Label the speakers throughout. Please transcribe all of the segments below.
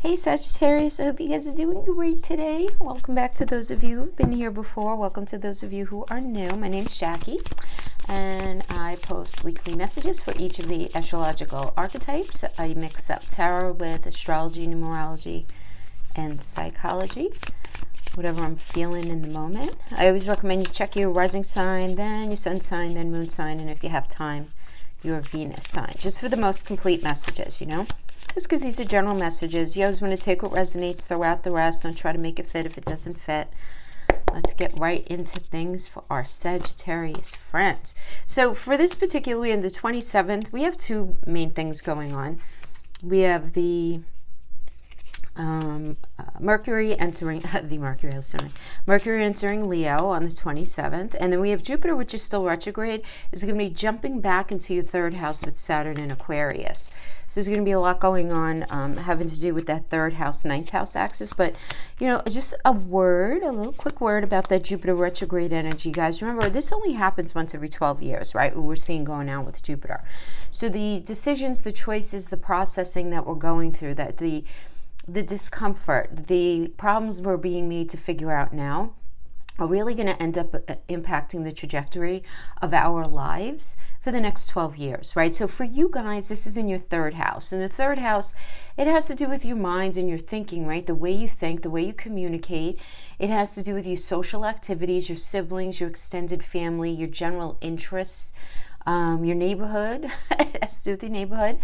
Speaker 1: Hey Sagittarius, I hope you guys are doing great today. Welcome back to those of you who've been here before. Welcome to those of you who are new. My name's Jackie, and I post weekly messages for each of the astrological archetypes. I mix up tarot with astrology, numerology, and psychology, whatever I'm feeling in the moment. I always recommend you check your rising sign, then your sun sign, then moon sign, and if you have time, your Venus sign, just for the most complete messages, just because these are general messages. You always want to take what resonates, throw out the rest. Don't try to make it fit if it doesn't fit. Let's get right into things for our Sagittarius friends. So for this particular week, on the 27th, we have two main things going on. We have the Mercury entering Mercury entering Leo on the 27th, and then we have Jupiter, which is still retrograde, is going to be jumping back into your third house with Saturn in Aquarius. So there's going to be a lot going on having to do with that third house, ninth house axis. But just a little quick word about that Jupiter retrograde energy, guys. Remember, this only happens once every 12 years, right? What we're seeing going on with Jupiter. So the decisions, the choices, the processing that we're going through, that the discomfort, the problems we're being made to figure out now are really going to end up impacting the trajectory of our lives for the next 12 years, right? So for you guys, this is in your third house. In the third house, it has to do with your mind and your thinking, right? The way you think, the way you communicate. It has to do with your social activities, your siblings, your extended family, your general interests, your neighborhood. It has to do with your neighborhood.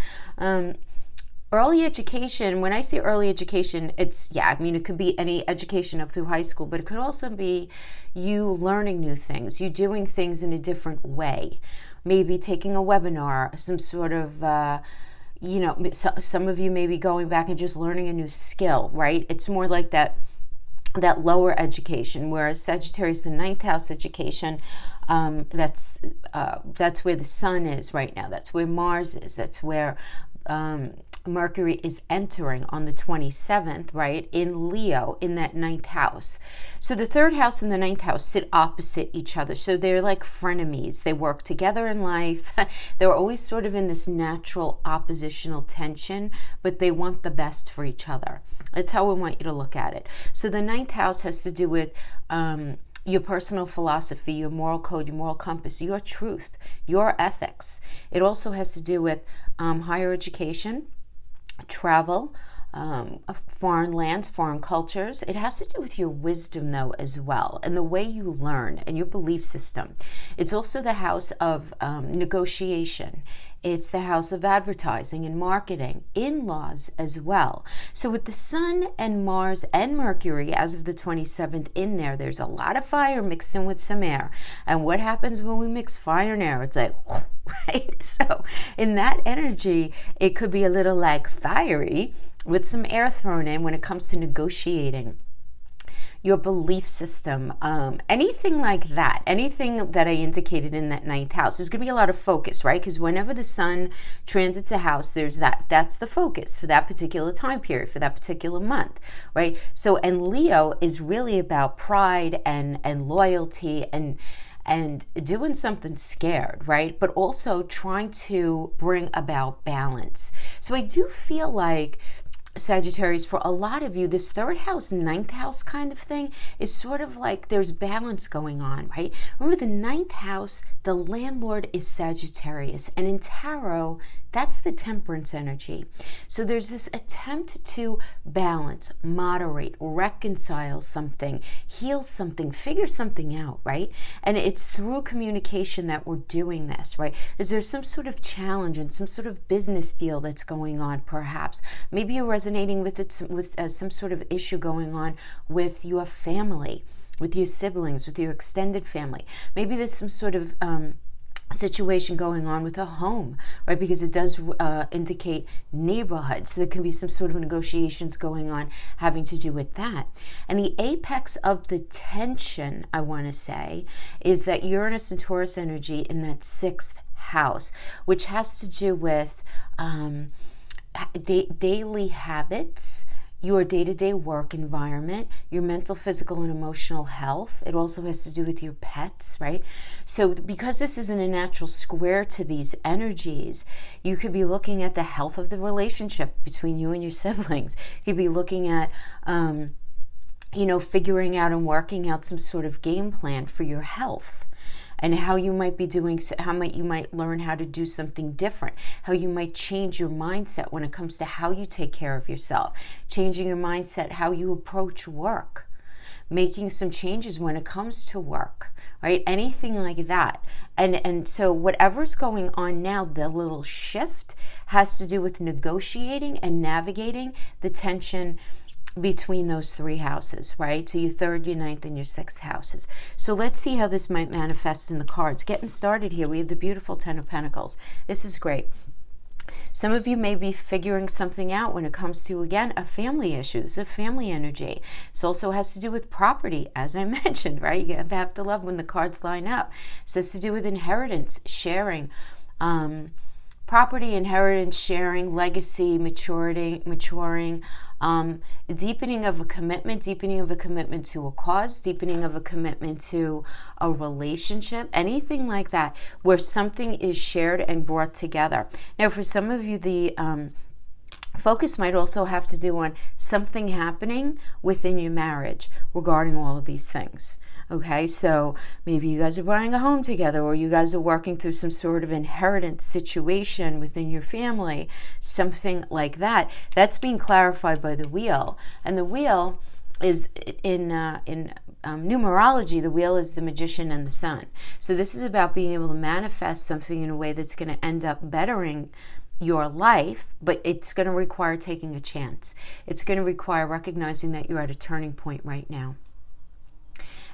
Speaker 1: Early education, when I say early education, it could be any education up through high school, but it could also be you learning new things, you doing things in a different way. Maybe taking a webinar, some sort of, some of you may be going back and just learning a new skill, right? It's more like that lower education, whereas Sagittarius, the ninth house education, that's where the sun is right now. That's where Mars is. That's where Mercury is entering on the 27th, right, in Leo, in that ninth house. So the third house and the ninth house sit opposite each other. So they're like frenemies. They work together in life. They're always sort of in this natural oppositional tension, but they want the best for each other. That's how we want you to look at it. So the ninth house has to do with your personal philosophy, your moral code, your moral compass, your truth, your ethics. It also has to do with higher education, travel, foreign lands, foreign cultures. It has to do with your wisdom, though, as well, and the way you learn and your belief system. It's also the house of negotiation. It's the house of advertising and marketing, in-laws as well. So with the sun and Mars and Mercury as of the 27th in there, there's a lot of fire mixed in with some air. And what happens when we mix fire and air? It's like, right? So in that energy, it could be a little like fiery with some air thrown in when it comes to negotiating your belief system, anything like that, anything that I indicated in that ninth house. There's going to be a lot of focus, right? Because whenever the sun transits a house, that's the focus for that particular time period, for that particular month, right? So, and Leo is really about pride and loyalty and doing something scared, right? But also trying to bring about balance. So I do feel like Sagittarius, for a lot of you, this third house, ninth house kind of thing is sort of like there's balance going on, right? Remember, the ninth house, the landlord is Sagittarius, and in tarot, that's the temperance energy. So there's this attempt to balance, moderate, reconcile something, heal something, figure something out, right? And it's through communication that we're doing this, right? Is there some sort of challenge and some sort of business deal that's going on, perhaps? Maybe you're resonating with it with some sort of issue going on with your family, with your siblings, with your extended family. Maybe there's some sort of situation going on with a home, right? Because it does indicate neighborhood. So there can be some sort of negotiations going on having to do with that. And the apex of the tension, I want to say, is that Uranus and Taurus energy in that sixth house, which has to do with daily habits, your day-to-day work environment, your mental, physical, and emotional health. It also has to do with your pets, right? So because this isn't a natural square to these energies, you could be looking at the health of the relationship between you and your siblings. You could be looking at, figuring out and working out some sort of game plan for your health. And how you might be doing, you might learn how to do something different, how you might change your mindset when it comes to how you take care of yourself, changing your mindset, how you approach work, making some changes when it comes to work, right? Anything like that. And so whatever's going on now, the little shift has to do with negotiating and navigating the tension between those three houses, right? So your third, your ninth, and your sixth houses. So let's see how this might manifest in the cards. Getting started here, we have the beautiful Ten of Pentacles. This is great. Some of you may be figuring something out when it comes to, again, a family issue. This is a family energy. This also has to do with property, as I mentioned, right? You have to love when the cards line up. This has to do with inheritance, sharing, property, inheritance, sharing, legacy, maturing, deepening of a commitment to a cause, deepening of a commitment to a relationship, anything like that, where something is shared and brought together. Now, for some of you, the focus might also have to do on something happening within your marriage regarding all of these things. Okay, so maybe you guys are buying a home together, or you guys are working through some sort of inheritance situation within your family, something like that. That's being clarified by the wheel. And the wheel is in numerology, the wheel is the magician and the sun. So this is about being able to manifest something in a way that's going to end up bettering your life, but it's going to require taking a chance. It's going to require recognizing that you're at a turning point right now.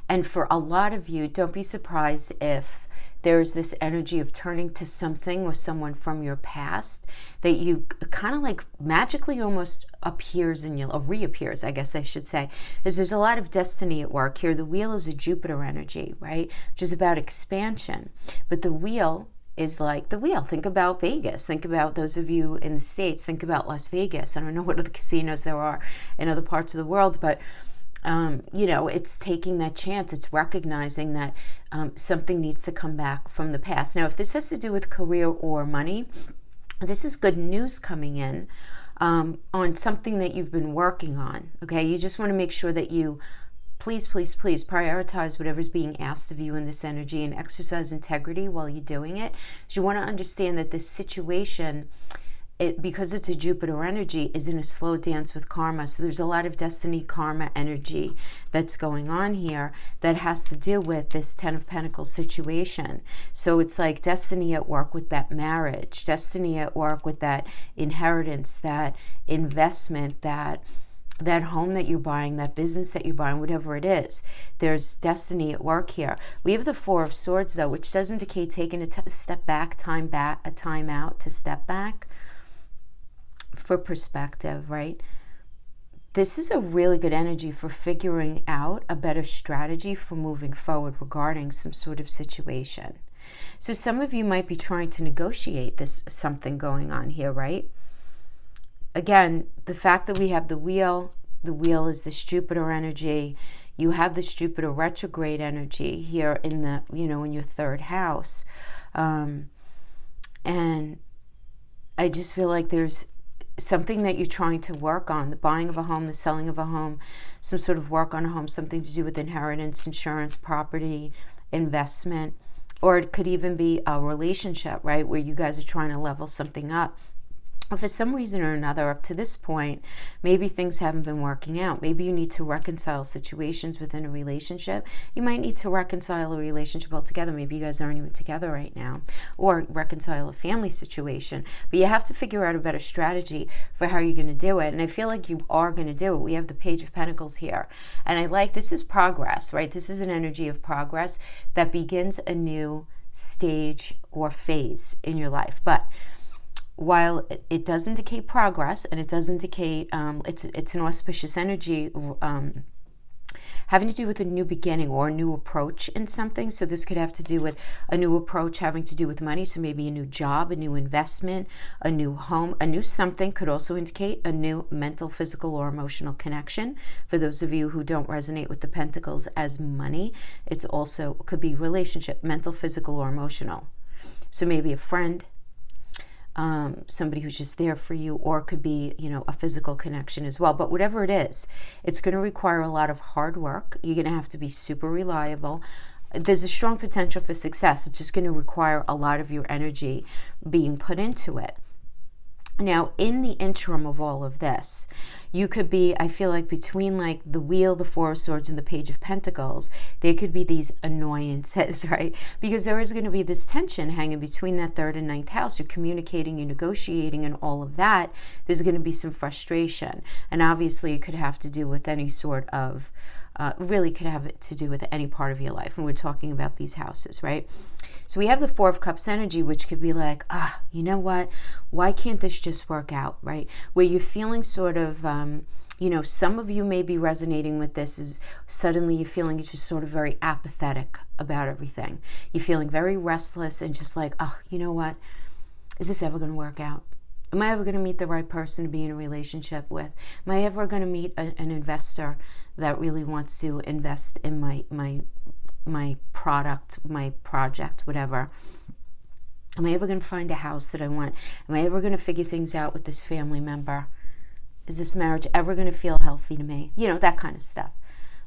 Speaker 1: And for a lot of you, don't be surprised if there's this energy of turning to something or someone from your past that you kind of like magically almost appears in you, or reappears, I guess I should say, because there's a lot of destiny at work here. The wheel is a Jupiter energy, right? Which is about expansion. But the wheel is like the wheel. Think about Vegas. Think about those of you in the States. Think about Las Vegas. I don't know what other casinos there are in other parts of the world, but it's taking that chance. It's recognizing that something needs to come back from the past. Now, if this has to do with career or money, this is good news coming in on something that you've been working on. Okay, you just want to make sure that you please prioritize whatever's being asked of you in this energy and exercise integrity while you're doing it. So you want to understand that this situation, because it's a Jupiter energy, is in a slow dance with karma. So there's a lot of destiny karma energy that's going on here that has to do with this Ten of Pentacles situation. So it's like destiny at work with that marriage, destiny at work with that inheritance, that investment, that home that you're buying, that business that you're buying, whatever it is. There's destiny at work here. We have the Four of Swords, though, which does indicate taking a step back, a time out to step back for perspective, right? This is a really good energy for figuring out a better strategy for moving forward regarding some sort of situation. So some of you might be trying to negotiate this something going on here, right? Again, the fact that we have the wheel is this Jupiter energy. You have this Jupiter retrograde energy here in the, in your third house. And I just feel like there's something that you're trying to work on, the buying of a home, the selling of a home, some sort of work on a home, something to do with inheritance, insurance, property, investment, or it could even be a relationship, right, where you guys are trying to level something up. For some reason or another, up to this point, maybe things haven't been working out. Maybe you need to reconcile situations within a relationship. You might need to reconcile a relationship altogether. Maybe you guys aren't even together right now. Or reconcile a family situation. But you have to figure out a better strategy for how you're going to do it. And I feel like you are going to do it. We have the Page of Pentacles here. And this is progress, right? This is an energy of progress that begins a new stage or phase in your life. But while it does indicate progress, and it does indicate it's an auspicious energy, having to do with a new beginning or a new approach in something. So this could have to do with a new approach having to do with money. So maybe a new job, a new investment, a new home, a new something. Could also indicate a new mental, physical, or emotional connection. For those of you who don't resonate with the pentacles as money, it's also could be relationship, mental, physical, or emotional. So maybe a friend, somebody who's just there for you, or it could be, a physical connection as well. But whatever it is, it's going to require a lot of hard work. You're going to have to be super reliable. There's a strong potential for success. It's just going to require a lot of your energy being put into it. Now, in the interim of all of this, you could be, I feel like between like the Wheel, the Four of Swords, and the Page of Pentacles, there could be these annoyances, right? Because there is going to be this tension hanging between that 3rd and 9th house. You're communicating, you're negotiating, and all of that. There's going to be some frustration. And obviously, it could have to do with any sort of, really could have it to do with any part of your life. And we're talking about these houses, right? So we have the Four of Cups energy, which could be like, you know what? Why can't this just work out, right? Where you're feeling sort of, some of you may be resonating with this is suddenly you're feeling just sort of very apathetic about everything. You're feeling very restless and just like, you know what? Is this ever going to work out? Am I ever going to meet the right person to be in a relationship with? Am I ever going to meet an investor that really wants to invest in my product, my project, whatever? Am I ever going to find a house that I want? Am I ever going to figure things out with this family member? Is this marriage ever going to feel healthy to me? That kind of stuff,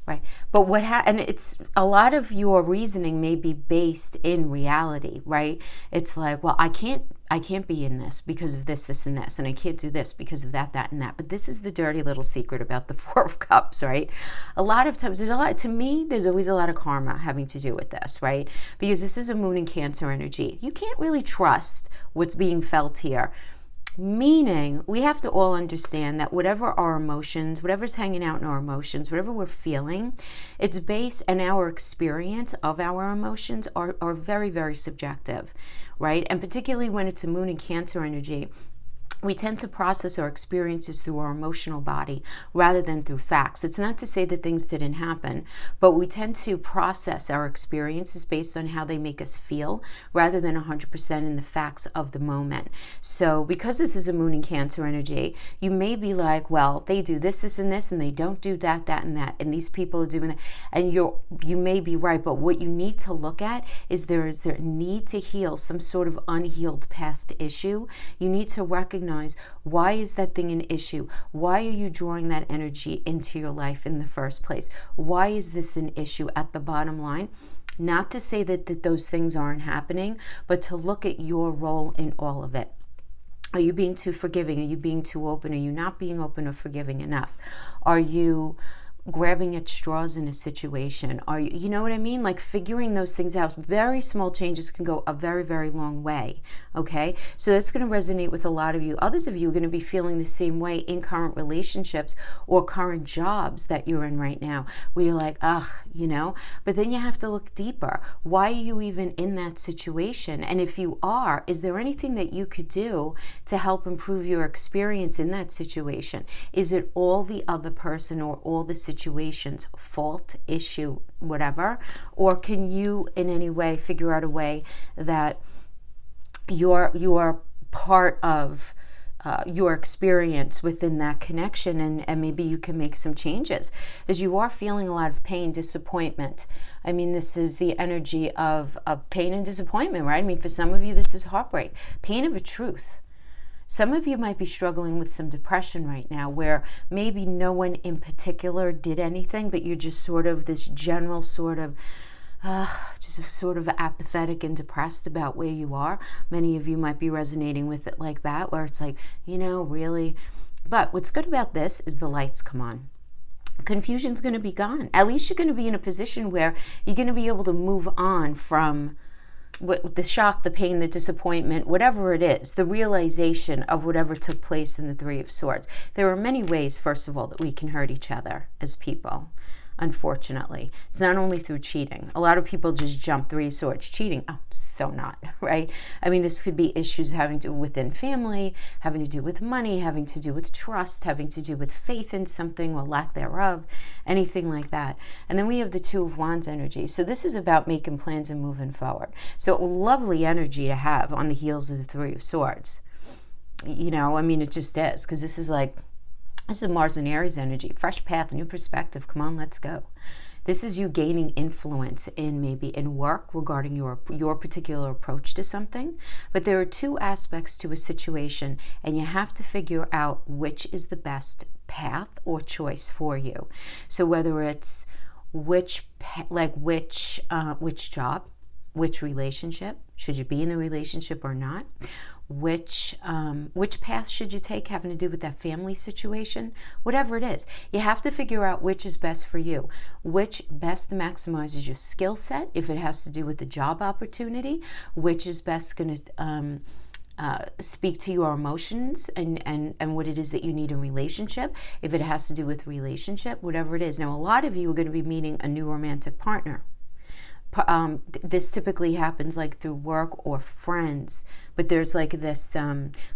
Speaker 1: right? But and it's a lot of your reasoning may be based in reality, right? It's like, well, I can't be in this because of this, this, and this, and I can't do this because of that, that, and that. But this is the dirty little secret about the Four of Cups, right? A lot of times, to me, there's always a lot of karma having to do with this, right? Because this is a Moon and Cancer energy. You can't really trust what's being felt here. Meaning, we have to all understand that whatever our emotions, whatever's hanging out in our emotions, whatever we're feeling, it's based, and our experience of our emotions are very, very subjective, right? And particularly when it's a Moon and Cancer energy, we tend to process our experiences through our emotional body rather than through facts. It's not to say that things didn't happen, but we tend to process our experiences based on how they make us feel rather than 100% in the facts of the moment. So because this is a Moon and Cancer energy, you may be like, well, they do this, this, and this, and they don't do that, that, and that, and these people are doing that. And you may be right, but what you need to look at is there a need to heal some sort of unhealed past issue. You need to recognize, why is that thing an issue? Why are you drawing that energy into your life in the first place? Why is this an issue at the bottom line? Not to say that those things aren't happening, but to look at your role in all of it. Are you being too forgiving? Are you being too open? Are you not being open or forgiving enough? Are you grabbing at straws in a situation? Are you know what I mean? Like figuring those things out. Very small changes can go a very, very long way. Okay, so that's going to resonate with a lot of you. Others of you are going to be feeling the same way in current relationships or current jobs that you're in right now, where you're like, but then you have to look deeper. Why are you even in that situation? And if you are, is there anything that you could do to help improve your experience in that situation? Is it all the other person or all the situation's fault, issue, whatever? Or can you in any way figure out a way that you're part of your experience within that connection, and maybe you can make some changes, as you are feeling a lot of pain, disappointment. I mean, this is the energy of pain and disappointment, right? I mean, for some of you, this is heartbreak, pain of a truth. Some of you might be struggling with some depression right now, where maybe no one in particular did anything, but you're just sort of this general sort of just sort of apathetic and depressed about where you are. Many of you might be resonating with it like that, where it's like, really. But what's good about this is the lights come on. Confusion's going to be gone. At least you're going to be in a position where you're going to be able to move on from the shock, the pain, the disappointment, whatever it is, the realization of whatever took place in the Three of Swords. There are many ways, first of all, that we can hurt each other as people. unfortunately. It's not only through cheating. A lot of people just jump 3 swords. Cheating, oh, so not, right? I mean, this could be issues having to do within family, having to do with money, having to do with trust, having to do with faith in something or lack thereof, anything like that. And then we have the 2 of Wands energy. So this is about making plans and moving forward. So lovely energy to have on the heels of the 3 of Swords. You know, I mean, it just is, because this is Mars and Aries energy, fresh path, new perspective. Come on, let's go. This is you gaining influence in maybe in work regarding your particular approach to something. But there are 2 aspects to a situation, and you have to figure out which is the best path or choice for you. So whether it's which job, which relationship, should you be in the relationship or not? Which path should you take having to do with that family situation? Whatever it is, you have to figure out which is best for you, which best maximizes your skill set if it has to do with the job opportunity, which is best going to speak to your emotions and what it is that you need in relationship, if it has to do with relationship, whatever it is. Now, a lot of you are going to be meeting a new romantic partner. This typically happens like through work or friends, but there's like this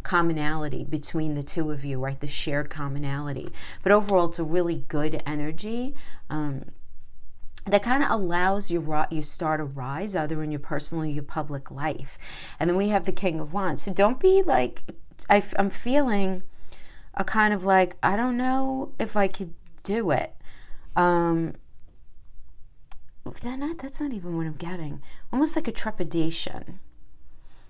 Speaker 1: commonality between the 2 of you, right? The shared commonality. But overall, it's a really good energy that kind of allows you start a rise either in your personal or your public life. And then we have the King of Wands. So don't be like, I'm feeling a kind of like, I don't know if I could do it. That's not even what I'm getting. Almost like a trepidation.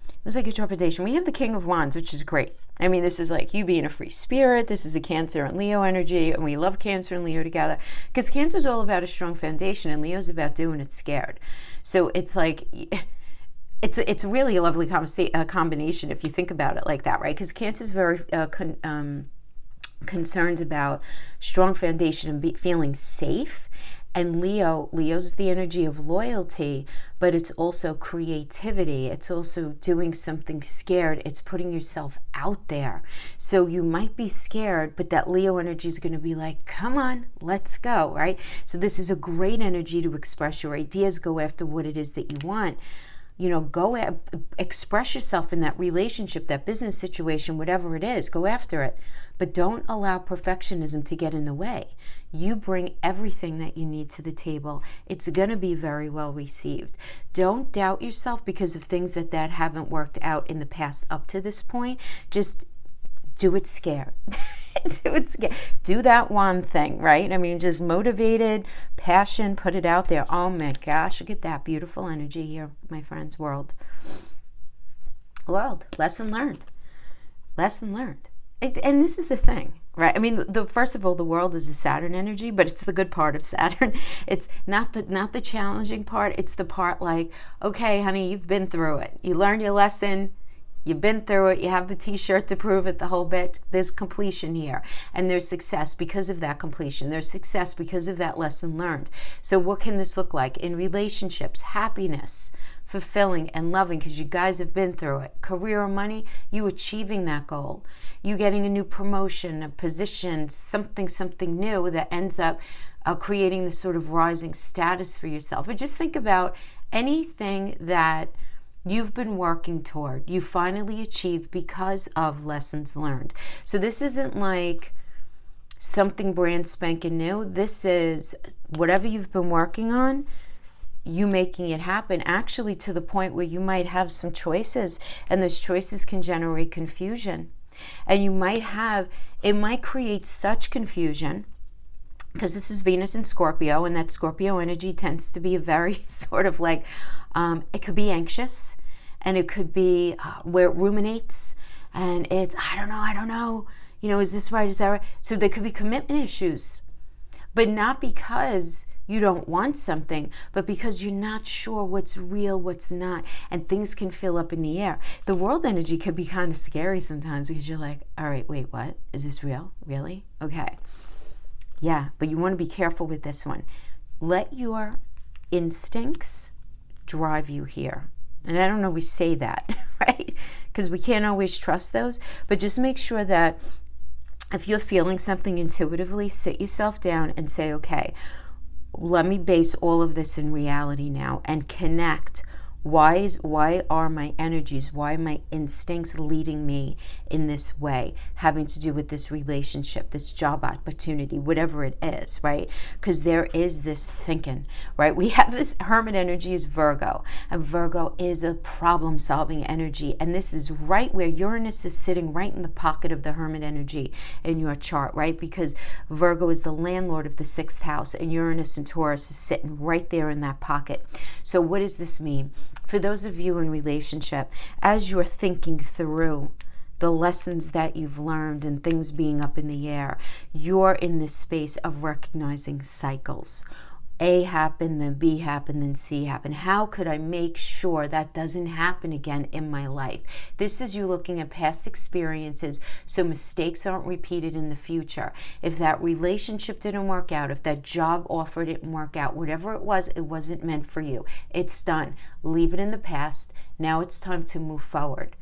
Speaker 1: It was like a trepidation. We have the King of Wands, which is great. I mean, this is like you being a free spirit. This is a Cancer and Leo energy, and we love Cancer and Leo together because Cancer is all about a strong foundation, and Leo's about doing it scared. So it's like it's really a lovely combination if you think about it like that, right? Because Cancer is very concerned about strong foundation and feeling safe. And Leo's the energy of loyalty, but it's also creativity. It's also doing something scared. It's putting yourself out there. So you might be scared, but that Leo energy is going to be like, come on, let's go, right? So this is a great energy to express your ideas, go after what it is that you want. You know, express yourself in that relationship, that business situation, whatever it is, go after it. But don't allow perfectionism to get in the way. You bring everything that you need to the table. It's going to be very well received. Don't doubt yourself because of things that haven't worked out in the past up to this point. Just do it scared. Do it scared. Do that one thing, right? I mean, just motivated, passion, put it out there. Oh my gosh, look at that beautiful energy here, my friends. World. Lesson learned. Lesson learned. And this is the thing, right? I mean, first of all, the world is a Saturn energy, but it's the good part of Saturn. It's not the challenging part. It's the part like, okay, honey, you've been through it. You learned your lesson. You've been through it. You have the t-shirt to prove it, the whole bit. There's completion here. And there's success because of that completion. There's success because of that lesson learned. So what can this look like? In relationships, happiness, fulfilling and loving because you guys have been through it. Career or money, you achieving that goal. You getting a new promotion, a position, something new that ends up creating this sort of rising status for yourself. But just think about anything that you've been working toward, you finally achieved because of lessons learned. So this isn't like something brand spanking new. This is whatever you've been working on, you making it happen, actually to the point where you might have some choices, and those choices can generate confusion. And it might create such confusion because this is Venus in Scorpio, and that Scorpio energy tends to be a very sort of like, it could be anxious, and it could be where it ruminates, and it's, I don't know, you know, is this right, is that right? So there could be commitment issues, but not because you don't want something, but because you're not sure what's real, what's not, and things can fill up in the air. The world energy could be kind of scary sometimes because you're like, all right, wait, what? Is this real? Really? Okay. Yeah, but you want to be careful with this one. Let your instincts drive you here. And I don't always say that, right? Because we can't always trust those, but just make sure that if you're feeling something intuitively, sit yourself down and say, okay, let me base all of this in reality now and connect. Why are my energies, why are my instincts leading me in this way, having to do with this relationship, this job opportunity, whatever it is, right? Because there is this thinking, right? We have this Hermit energy is Virgo, and Virgo is a problem-solving energy, and this is right where Uranus is sitting right in the pocket of the Hermit energy in your chart, right? Because Virgo is the landlord of the 6th house, and Uranus and Taurus is sitting right there in that pocket. So what does this mean? For those of you in relationship, as you're thinking through the lessons that you've learned and things being up in the air, you're in this space of recognizing cycles. A happened, then B happened, then C happened. How could I make sure that doesn't happen again in my life? This is you looking at past experiences so mistakes aren't repeated in the future. If that relationship didn't work out, if that job offer didn't work out, whatever it wasn't meant for you. It's done. Leave it in the past. Now it's time to move forward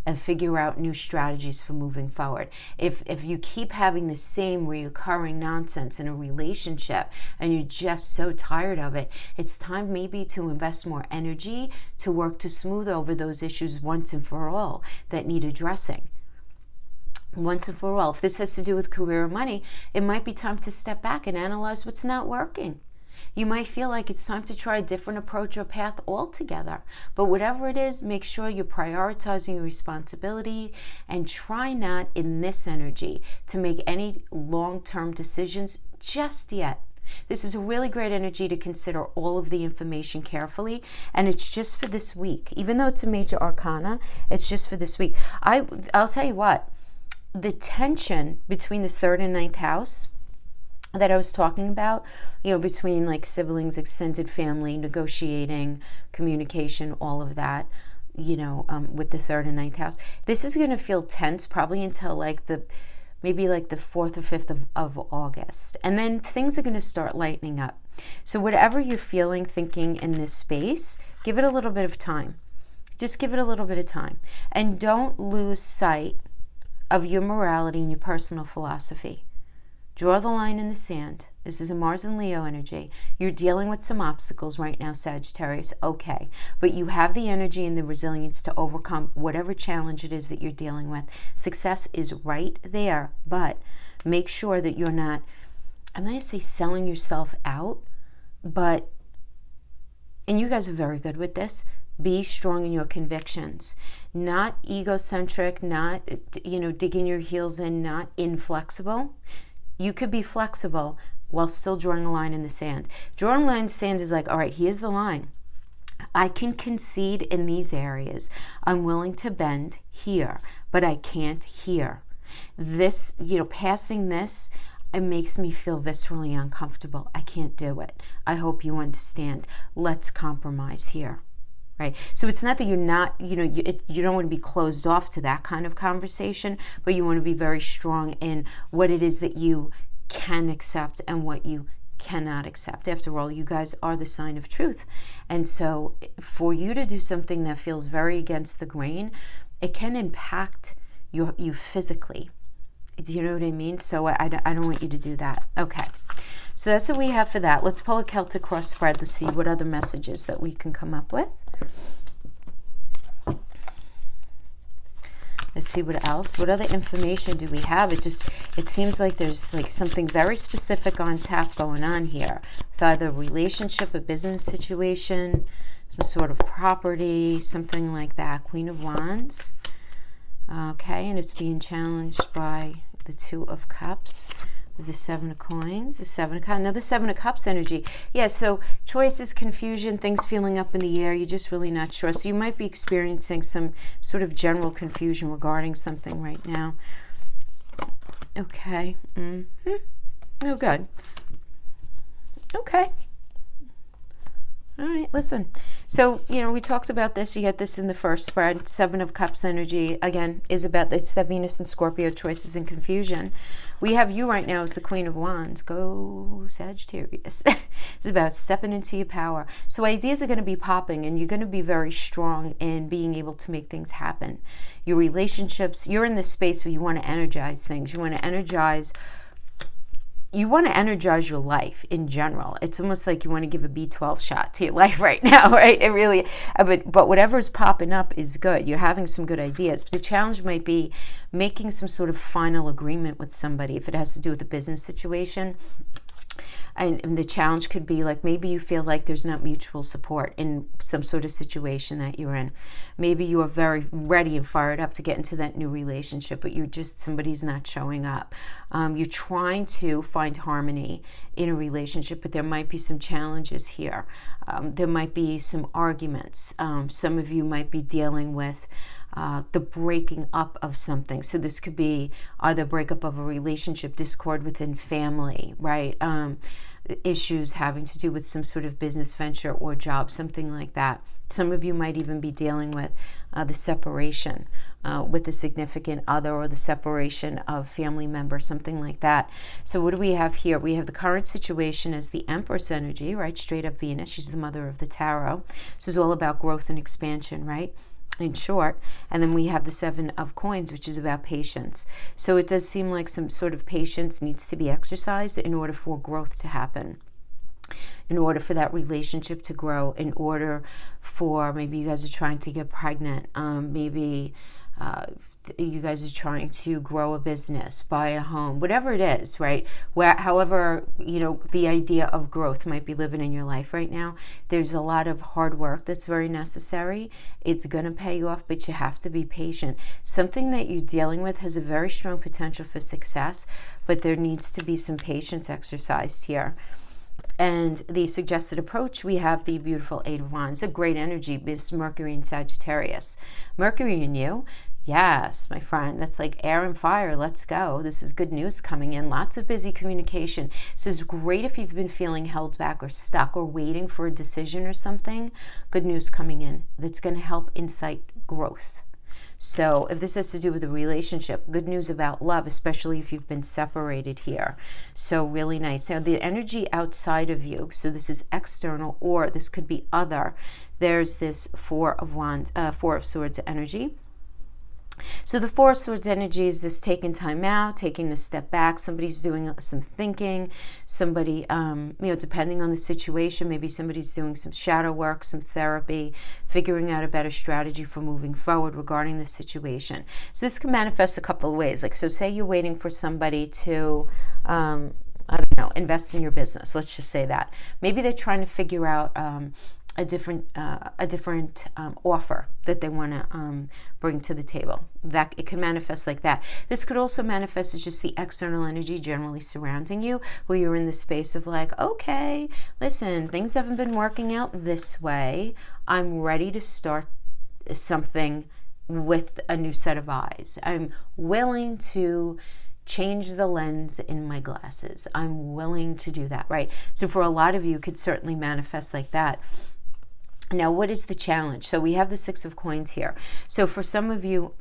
Speaker 1: and figure out new strategies for moving forward. If you keep having the same recurring nonsense in a relationship and you're just so tired of it, it's time maybe to invest more energy to work to smooth over those issues once and for all that need addressing. Once and for all. If this has to do with career or money, it might be time to step back and analyze what's not working. You might feel like it's time to try a different approach or path altogether. But whatever it is, make sure you're prioritizing your responsibility and try not in this energy to make any long-term decisions just yet. This is a really great energy to consider all of the information carefully, and it's just for this week. Even though it's a major arcana, it's just for this week. I'll tell you what, the tension between this 3rd and 9th house that I was talking about, between like siblings, extended family, negotiating, communication, all of that, with the 3rd and 9th house. This is going to feel tense probably until maybe the 4th or 5th of August. And then things are going to start lightening up. So whatever you're feeling, thinking in this space, give it a little bit of time. Just give it a little bit of time. And don't lose sight of your morality and your personal philosophy. Draw the line in the sand. This is a Mars and Leo energy. You're dealing with some obstacles right now, Sagittarius. Okay. But you have the energy and the resilience to overcome whatever challenge it is that you're dealing with. Success is right there. But make sure that you're not, I'm not going to say selling yourself out, but, and you guys are very good with this, be strong in your convictions. Not egocentric, not, digging your heels in, not inflexible. You could be flexible while still drawing a line in the sand. Drawing a line in the sand is like, all right, here's the line. I can concede in these areas. I'm willing to bend here, but I can't here. This, passing this, it makes me feel viscerally uncomfortable. I can't do it. I hope you understand. Let's compromise here. Right. So it's not that you're not, you don't want to be closed off to that kind of conversation, but you want to be very strong in what it is that you can accept and what you cannot accept. After all, you guys are the sign of truth. And so for you to do something that feels very against the grain, it can impact you physically. Do you know what I mean? So I don't want you to do that. Okay. So that's what we have for that. Let's pull a Celtic cross spread. Let's see what other messages that we can come up with. Let's see what else. What other information do we have? It seems like there's like something very specific on tap going on here. With either a relationship, a business situation, some sort of property, something like that. Queen of Wands. Okay, and it's being challenged by the 2 of Cups. The 7 of Coins, the 7 of Cups, another 7 of Cups energy. Yeah, so choices, confusion, things feeling up in the air. You're just really not sure. So you might be experiencing some sort of general confusion regarding something right now. Okay. Oh, good. Okay. All right, listen. So, we talked about this. You get this in the first spread. 7 of Cups energy, again, is about, it's the Venus and Scorpio choices and confusion. We have you right now as the Queen of Wands. Go Sagittarius. It's about stepping into your power. So ideas are going to be popping, and you're going to be very strong in being able to make things happen. Your relationships, you're in this space where you want to energize things. You want to energize you want to energize your life in general. It's almost like you want to give a B12 shot to your life right now, right? It really, but whatever's popping up is good. You're having some good ideas. But the challenge might be making some sort of final agreement with somebody if it has to do with a business situation. And the challenge could be like, maybe you feel like there's not mutual support in some sort of situation that you're in. Maybe you are very ready and fired up to get into that new relationship, but somebody's not showing up. You're trying to find harmony in a relationship, but there might be some challenges here. There might be some arguments. Some of you might be dealing with the breaking up of something. So this could be either breakup of a relationship, discord within family, right? Issues having to do with some sort of business venture or job, something like that. Some of you might even be dealing with the separation with a significant other, or the separation of family members, something like that. So what do we have here? We have the current situation as the Empress energy, right? Straight up Venus. She's the mother of the tarot. This is all about growth and expansion, right? In short. And then we have the Seven of Coins, which is about patience. So it does seem like some sort of patience needs to be exercised in order for growth to happen, in order for that relationship to grow, in order for, maybe you guys are trying to get pregnant, maybe you guys are trying to grow a business, buy a home, whatever it is, right? However, the idea of growth might be living in your life right now. There's a lot of hard work that's very necessary. It's going to pay off, but you have to be patient. Something that you're dealing with has a very strong potential for success, but there needs to be some patience exercised here. And the suggested approach, we have the beautiful Eight of Wands, a great energy, it's Mercury and Sagittarius. Mercury in you, yes, my friend, that's like air and fire. Let's go. This is good news coming in. Lots of busy communication. This is great if you've been feeling held back or stuck or waiting for a decision or something. Good news coming in that's going to help incite growth. So if this has to do with a relationship, good news about love, especially if you've been separated here. So really nice. Now the energy outside of you, so this is external, or this could be other. There's this Four of Swords energy. So the Four of Swords energy is this taking time out, taking a step back. Somebody's doing some thinking. Somebody, depending on the situation, maybe somebody's doing some shadow work, some therapy, figuring out a better strategy for moving forward regarding the situation. So this can manifest a couple of ways. Like, so say you're waiting for somebody to, invest in your business. Let's just say that. Maybe they're trying to figure out a different offer that they want to bring to the table. That it can manifest like that. This could also manifest as just the external energy generally surrounding you, where you're in the space of like, okay, listen, things haven't been working out this way. I'm ready to start something with a new set of eyes. I'm willing to change the lens in my glasses. I'm willing to do that, right? So for a lot of you, it could certainly manifest like that. Now, what is the challenge? So we have the Six of Coins here. So for some of you,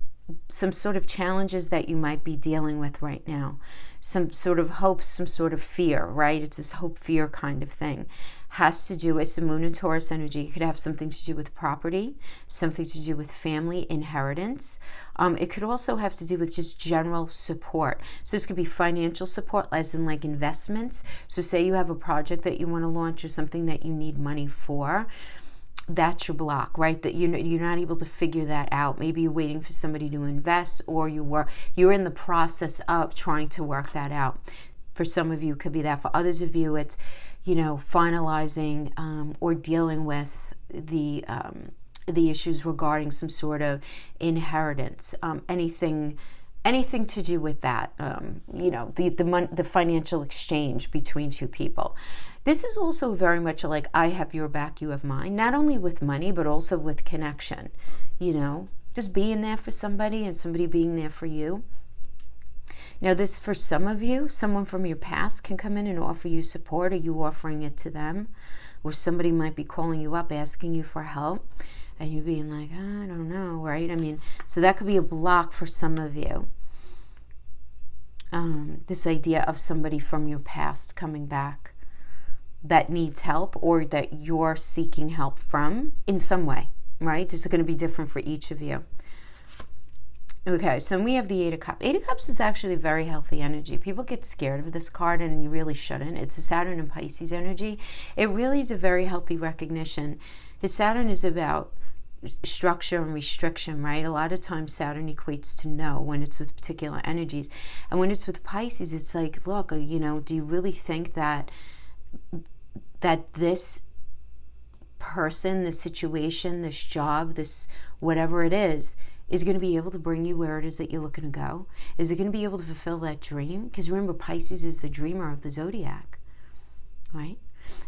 Speaker 1: some sort of challenges that you might be dealing with right now, some sort of hope, some sort of fear, right? It's this hope-fear kind of thing. Has to do with some Moon and Taurus energy. It could have something to do with property, something to do with family, inheritance. It could also have to do with just general support. So this could be financial support, as in like investments. So say you have a project that you want to launch or something that you need money for. That's your block, right? That you're not able to figure that out. Maybe you're waiting for somebody to invest, or you're in the process of trying to work that out. For some of you, it could be that. For others of you, it's finalizing or dealing with the issues regarding some sort of inheritance, anything to do with that. The financial exchange between two people. This is also very much like I have your back, you have mine, not only with money, but also with connection, just being there for somebody and somebody being there for you. Now this, for some of you, someone from your past can come in and offer you support, or you offering it to them, or somebody might be calling you up, asking you for help, and you being like, I don't know, right? So that could be a block for some of you. This idea of somebody from your past coming back that needs help, or that you're seeking help from in some way, right? This is going to be different for each of you. Okay, so we have the Eight of Cups. Eight of Cups is actually a very healthy energy. People get scared of this card, and you really shouldn't. It's a Saturn and Pisces energy. It really is a very healthy recognition. The Saturn is about structure and restriction, right? A lot of times Saturn equates to no when it's with particular energies. And when it's with Pisces, it's like, look, you know, do you really think that this person, this situation, this job, this whatever it is going to be able to bring you where it is that you're looking to go? Is it going to be able to fulfill that dream? Because remember, Pisces is the dreamer of the zodiac, right?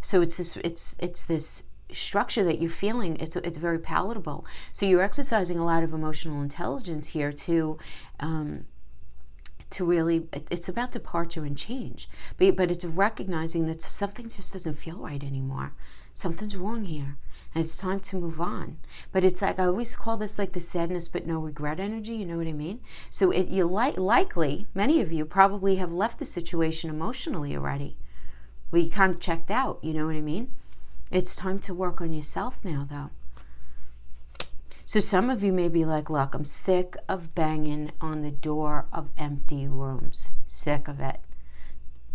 Speaker 1: So it's this structure that you're feeling. It's very palatable. So you're exercising a lot of emotional intelligence here to really, it's about departure and change, but it's recognizing that something just doesn't feel right anymore. Something's wrong here, and it's time to move on. But it's like, I always call this like the sadness but no regret energy, you know what I mean? So you likely, many of you probably have left the situation emotionally already. Well, you kind of checked out, you know what I mean? It's time to work on yourself now, though. So some of you may be like, look, I'm sick of banging on the door of empty rooms. Sick of it.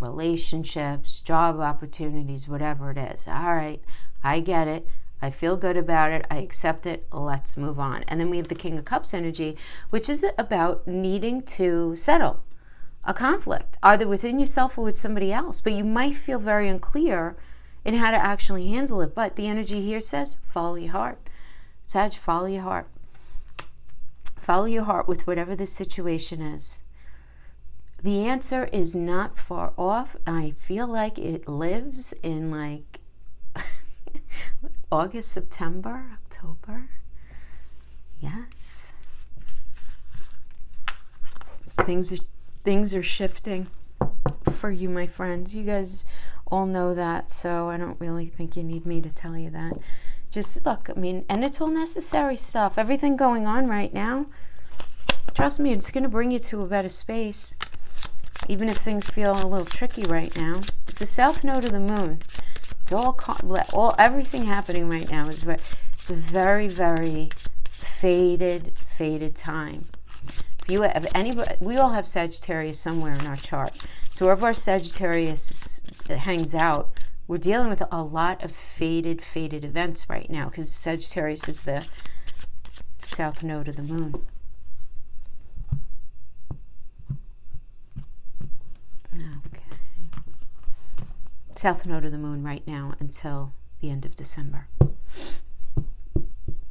Speaker 1: Relationships, job opportunities, whatever it is. All right, I get it. I feel good about it. I accept it. Let's move on. And then we have the King of Cups energy, which is about needing to settle a conflict, either within yourself or with somebody else. But you might feel very unclear in how to actually handle it. But the energy here says, follow your heart. Sag, follow your heart. Follow your heart with whatever the situation is. The answer is not far off. I feel like it lives in like August, September, October. Yes. Things are shifting for you, my friends. You guys all know that, so I don't really think you need me to tell you that. Just look, I mean, and it's all necessary stuff. Everything going on right now, trust me, it's going to bring you to a better space. Even if things feel a little tricky right now. It's the south node of the moon. It's all everything happening right now is it's a very, very faded time. If you have anybody, we all have Sagittarius somewhere in our chart. So wherever our Sagittarius hangs out, we're dealing with a lot of faded events right now, because Sagittarius is the south node of the moon. Okay. South node of the moon right now until the end of December.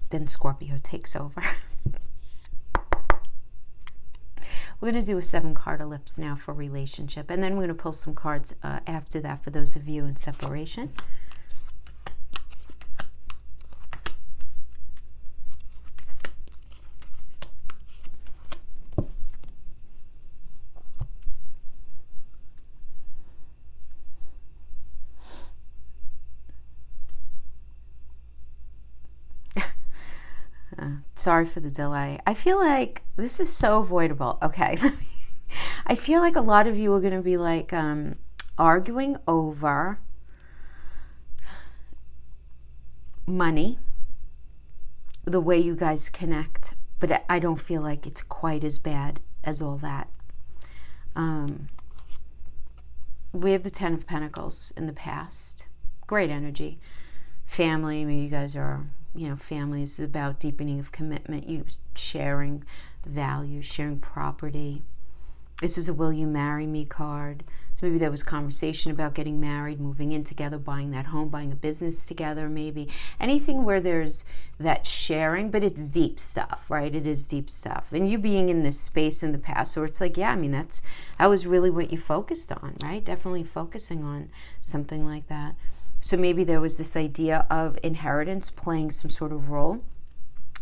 Speaker 1: Then Scorpio takes over. We're going to do a 7-card ellipse now for relationship, and then we're going to pull some cards after that for those of you in separation. Sorry for the delay. I feel like this is so avoidable. Okay. I feel like a lot of you are going to be like arguing over money, the way you guys connect, but I don't feel like it's quite as bad as all that. We have the 10 of Pentacles in the past. Great energy. Family, maybe you guys are, family is about deepening of commitment, you sharing values, sharing property. This is a will you marry me card. So maybe there was conversation about getting married, moving in together, buying that home, buying a business together, maybe. Anything where there's that sharing, but it's deep stuff, right? It is deep stuff. And you being in this space in the past, or it's like, that was really what you focused on, right? Definitely focusing on something like that. So maybe there was this idea of inheritance playing some sort of role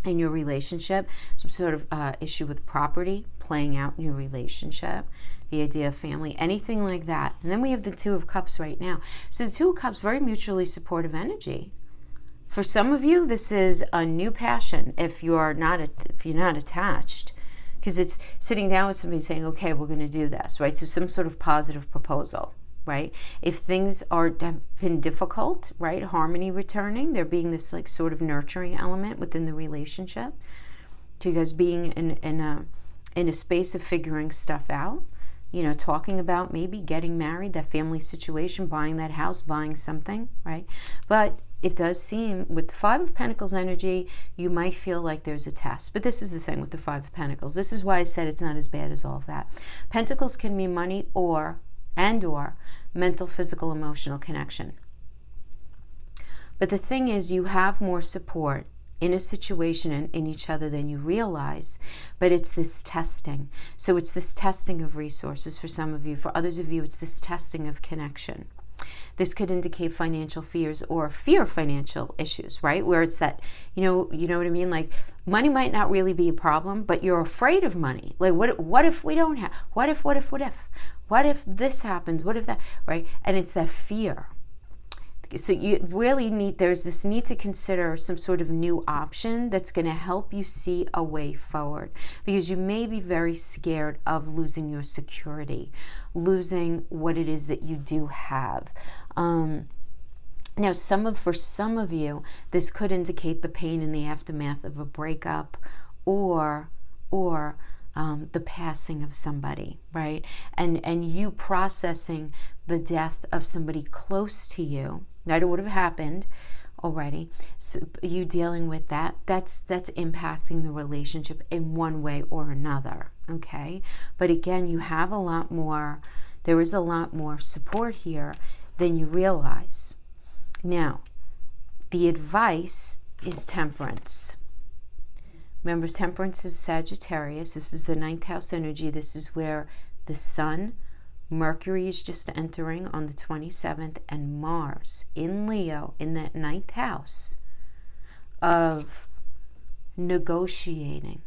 Speaker 1: in your relationship, some sort of issue with property playing out in your relationship, the idea of family, anything like that. And then we have the 2 of Cups right now. So the 2 of Cups, very mutually supportive energy. For some of you, this is a new passion if you're not attached, because it's sitting down with somebody saying, okay, we're going to do this, right? So some sort of positive proposal. Right? If things have been difficult, right? Harmony returning, there being this like sort of nurturing element within the relationship. To you guys being in in a space of figuring stuff out, talking about maybe getting married, that family situation, buying that house, buying something, right? But it does seem with the Five of Pentacles energy, you might feel like there's a test. But this is the thing with the Five of Pentacles. This is why I said it's not as bad as all of that. Pentacles can mean money or mental, physical, emotional connection. But the thing is, you have more support in a situation and in each other than you realize, but it's this testing. So it's this testing of resources for some of you. For others of you, it's this testing of connection. This could indicate financial fears or fear financial issues, right? Where it's that, you know what I mean? Like, money might not really be a problem, but you're afraid of money. Like, what if we don't have? What if this happens? What if that, right? And it's that fear. So you really there's this need to consider some sort of new option that's going to help you see a way forward, because you may be very scared of losing your security, losing what it is that you do have. Now, for some of you, this could indicate the pain in the aftermath of a breakup or the passing of somebody, right? And you processing the death of somebody close to you. That would have happened already. So you dealing with that, that's impacting the relationship in one way or another, okay? But again, there is a lot more support here than you realize. Now, the advice is temperance. Remember, temperance is Sagittarius. This is the 9th house energy. This is where the sun, Mercury is just entering on the 27th, and Mars in Leo in that 9th house of negotiating,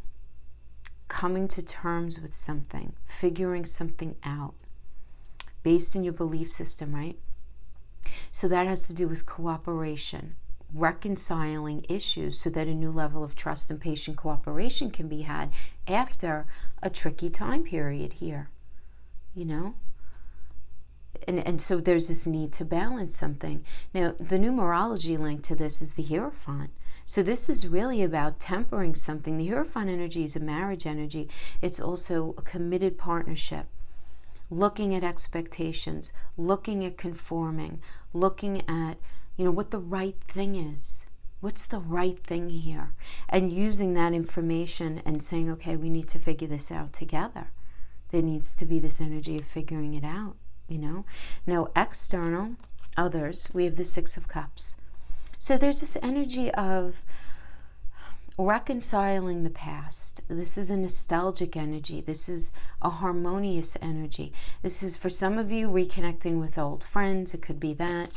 Speaker 1: coming to terms with something, figuring something out based in your belief system, right? So that has to do with cooperation, reconciling issues so that a new level of trust and patient cooperation can be had after a tricky time period here, And so there's this need to balance something. Now, the numerology link to this is the Hierophant. So this is really about tempering something. The Hierophant energy is a marriage energy. It's also a committed partnership. Looking at expectations, looking at conforming, looking at, what the right thing is. What's the right thing here? And using that information and saying, okay, we need to figure this out together. There needs to be this energy of figuring it out. Now, external, others, we have the Six of Cups. So there's this energy of reconciling the past. This is a nostalgic energy. This is a harmonious energy. This is, for some of you, reconnecting with old friends. It could be that,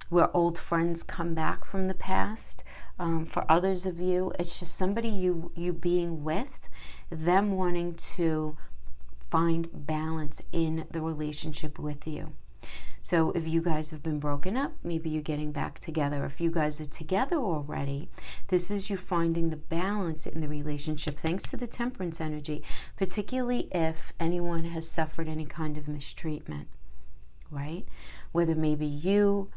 Speaker 1: where old friends come back from the past. For others of you, it's just somebody you being with, them wanting to find balance in the relationship with you. So if you guys have been broken up, maybe you're getting back together. If you guys are together already, this is you finding the balance in the relationship thanks to the temperance energy, particularly if anyone has suffered any kind of mistreatment, right? Whether maybe you,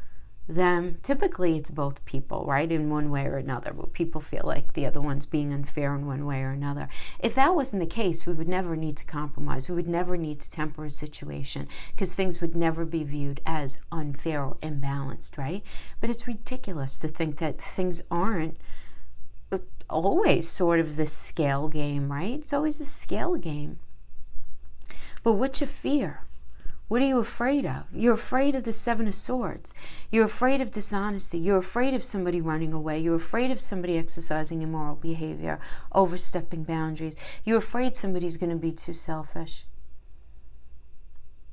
Speaker 1: them, typically it's both people, right? In one way or another, but people feel like the other one's being unfair in one way or another. If that wasn't the case, we would never need to compromise. We would never need to temper a situation because things would never be viewed as unfair or imbalanced, right? But it's ridiculous to think that things aren't always sort of this scale game, right? It's always a scale game. But what's your fear? What are you afraid of? You're afraid of the Seven of Swords. You're afraid of dishonesty. You're afraid of somebody running away. You're afraid of somebody exercising immoral behavior, overstepping boundaries. You're afraid somebody's going to be too selfish.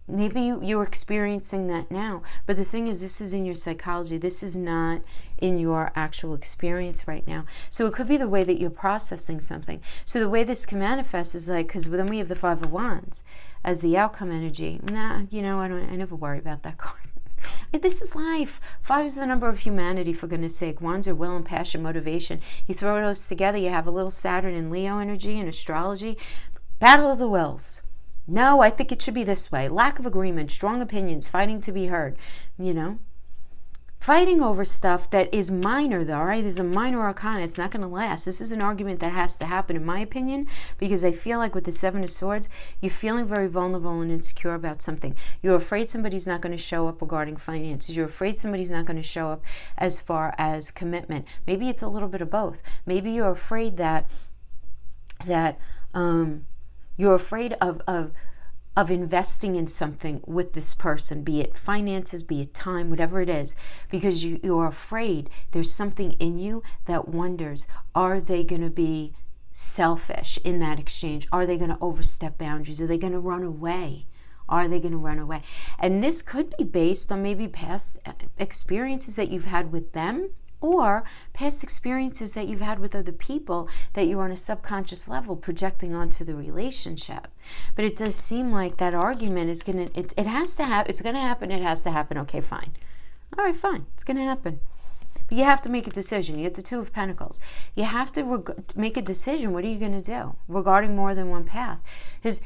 Speaker 1: Maybe you're experiencing that now. But the thing is, this is in your psychology. This is not in your actual experience right now. So it could be the way that you're processing something. So the way this can manifest is like, because then we have the Five of Wands as the outcome energy. I never worry about that card. This is life. 5 is the number of humanity, for goodness sake. Wands are will and passion, motivation. You throw those together, you have a little Saturn and Leo energy and astrology. Battle of the wills. No, I think it should be this way. Lack of agreement, strong opinions, fighting to be heard. fighting over stuff that is minor though, right? There's a minor arcana. It's not going to last. This is an argument that has to happen, in my opinion, because I feel like with the Seven of Swords, you're feeling very vulnerable and insecure about something. You're afraid somebody's not going to show up regarding finances. You're afraid somebody's not going to show up as far as commitment. Maybe it's a little bit of both. Maybe you're afraid that you're afraid of investing in something with this person, be it finances, be it time, whatever it is, because you're afraid there's something in you that wonders, are they going to be selfish in that exchange? Are they going to overstep boundaries? Are they going to run away? Are they going to run away? And this could be based on maybe past experiences that you've had with them, or past experiences that you've had with other people that you're on a subconscious level projecting onto the relationship. But it does seem like that argument is going to, it has to happen. It's going to happen. It has to happen. Okay, fine. All right, fine. It's going to happen. But you have to make a decision. You get the Two of Pentacles. You have to make a decision. What are you going to do regarding more than one path? Because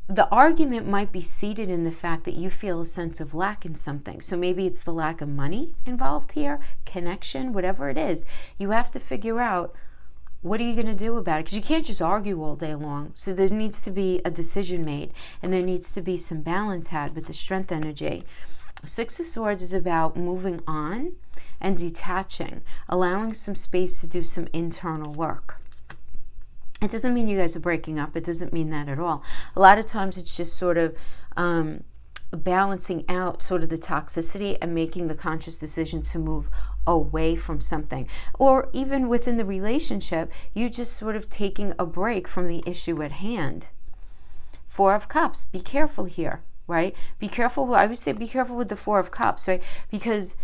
Speaker 1: the argument might be seated in the fact that you feel a sense of lack in something. So maybe it's the lack of money involved here, connection, whatever it is. You have to figure out, what are you going to do about it? Because you can't just argue all day long. So there needs to be a decision made, and there needs to be some balance had with the Strength energy. Six of Swords is about moving on and detaching, allowing some space to do some internal work. It doesn't mean you guys are breaking up. It doesn't mean that at all. A lot of times it's just sort of balancing out sort of the toxicity and making the conscious decision to move away from something. Or even within the relationship, you just sort of taking a break from the issue at hand. Four of Cups. Be careful here, right? Be careful. I would say be careful with the Four of Cups, right? Because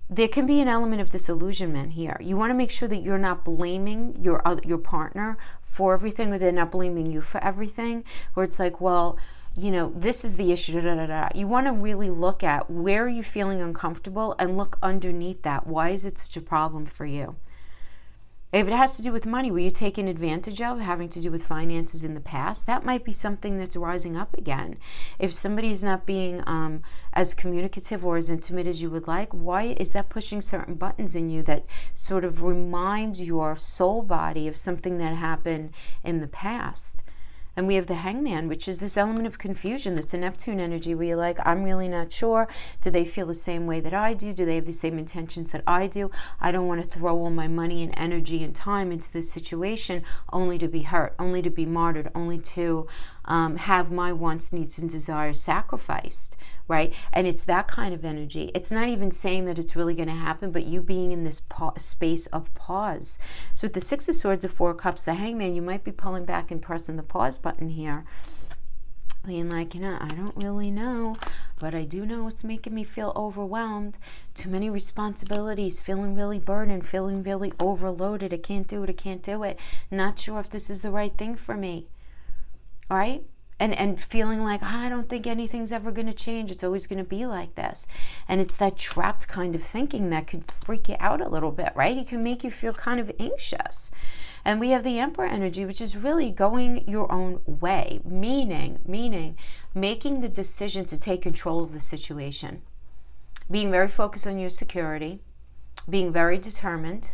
Speaker 1: there can be an element of disillusionment here. You want to make sure that you're not blaming your partner for everything, or they're not blaming you for everything, where it's like, well, you know, this is the issue, You want to really look at where are you feeling uncomfortable and look underneath that. Why is it such a problem for you? If it has to do with money, were you taken advantage of, having to do with finances in the past? That might be something that's rising up again. If somebody's not being as communicative or as intimate as you would like, why is that pushing certain buttons in you that sort of reminds your soul body of something that happened in the past? And we have the Hangman, which is this element of confusion. That's a Neptune energy where you're like, I'm really not sure. Do they feel the same way that I do? Do they have the same intentions that I do? I don't want to throw all my money and energy and time into this situation only to be hurt, only to be martyred, only to have my wants, needs, and desires sacrificed, right? And it's that kind of energy. It's not even saying that it's really going to happen, but you being in this space of pause. So with the Six of Swords, the Four of Cups, the Hangman, you might be pulling back and pressing the pause button here. Being like, you know, I don't really know, but I do know it's making me feel overwhelmed. Too many responsibilities, feeling really burdened, feeling really overloaded. I can't do it. Not sure if this is the right thing for me. Right? And feeling like, I don't think anything's ever going to change. It's always going to be like this. And it's that trapped kind of thinking that could freak you out a little bit, right? It can make you feel kind of anxious. And we have the Emperor energy, which is really going your own way, meaning making the decision to take control of the situation, being very focused on your security, being very determined,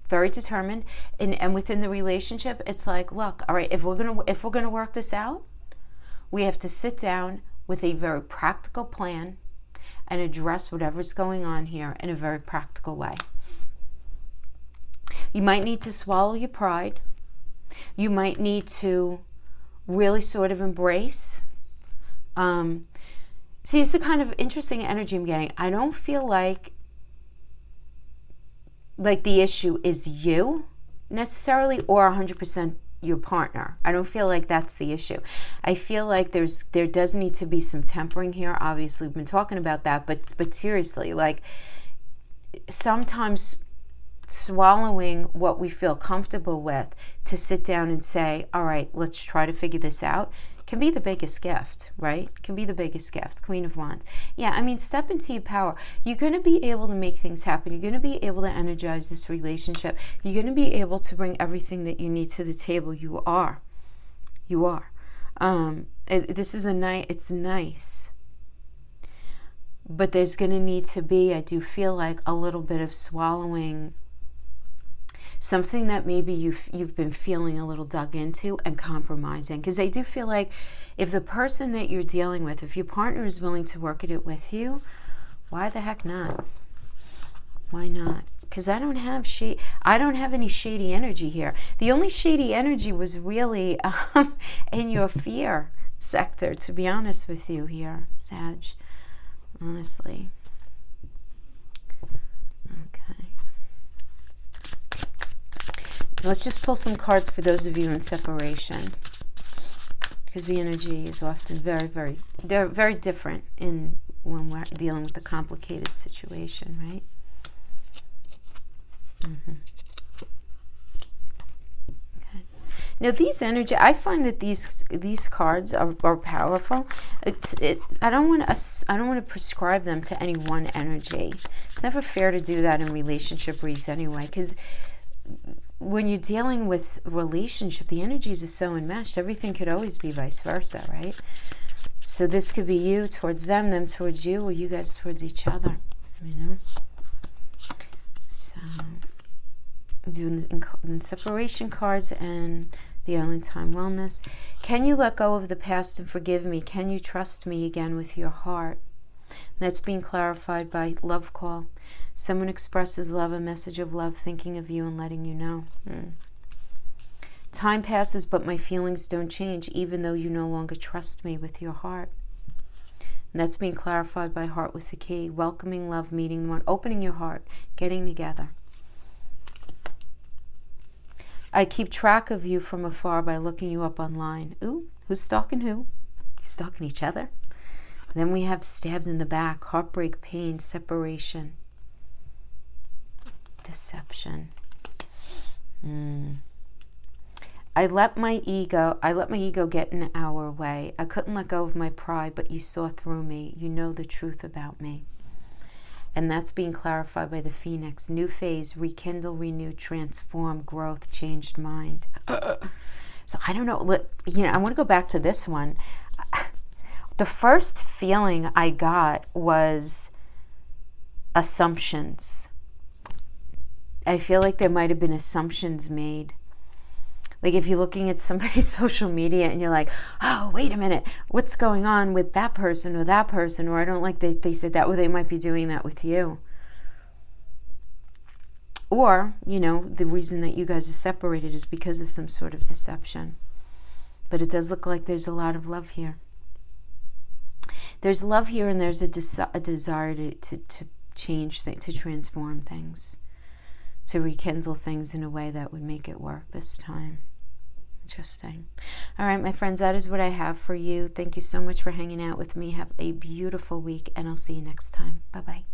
Speaker 1: very determined. And within the relationship, it's like, look, all right, if we're gonna work this out, we have to sit down with a very practical plan and address whatever's going on here in a very practical way. You might need to swallow your pride. You might need to really sort of embrace. See, it's the kind of interesting energy I'm getting. I don't feel like the issue is you necessarily, or 100% your partner. I don't feel like that's the issue. I feel like there does need to be some tempering here. Obviously, we've been talking about that, but seriously, like sometimes swallowing what we feel comfortable with to sit down and say, all right, let's try to figure this out, can be the biggest gift, right? Can be the biggest gift. Queen of Wands. Yeah, I mean, step into your power. You're going to be able to make things happen. You're going to be able to energize this relationship. You're going to be able to bring everything that you need to the table. You are. This is it's nice. But there's going to need to be, I do feel like, a little bit of swallowing something that maybe you've been feeling a little dug into, and compromising. Because I do feel like if the person that you're dealing with, if your partner is willing to work at it with you, why the heck not? Why not? Because I don't have any shady energy here. The only shady energy was really in your fear sector, to be honest with you here, Sag. Honestly. Okay. Let's just pull some cards for those of you in separation, because the energy is often they're very different when we're dealing with a complicated situation, right? Okay. Now these energy, I find that these cards are powerful. I don't want to prescribe them to any one energy. It's never fair to do that in relationship reads anyway, because when you're dealing with relationship, the energies are so enmeshed. Everything could always be vice versa, right? So this could be you towards them towards you, or you guys towards each other, you know? So I'm doing in separation cards and the Island Time Wellness. Can you let go of the past and forgive me? Can you trust me again with your heart? And that's being clarified by love call. Someone expresses love, a message of love, thinking of you and letting you know. Time passes, but my feelings don't change, even though you no longer trust me with your heart. And that's being clarified by heart with the key. Welcoming love, meeting one, opening your heart, getting together. I keep track of you from afar by looking you up online. Ooh, who's stalking who? You're stalking each other? Then we have stabbed in the back, heartbreak, pain, separation, deception. I let my ego get in our way. I couldn't let go of my pride, but you saw through me. You know the truth about me. And that's being clarified by the Phoenix. New phase, rekindle, renew, transform, growth, changed mind. So I don't know, I want to go back to this one. The first feeling I got was assumptions. I feel like there might have been assumptions made. Like if you're looking at somebody's social media and you're like, oh, wait a minute, what's going on with that person, or I don't like that they said that, or they might be doing that with you. Or, the reason that you guys are separated is because of some sort of deception. But it does look like there's a lot of love here. There's love here, and there's a desire to change things, to transform things, to rekindle things in a way that would make it work this time. Interesting. All right, my friends, that is what I have for you. Thank you so much for hanging out with me. Have a beautiful week, and I'll see you next time. Bye-bye.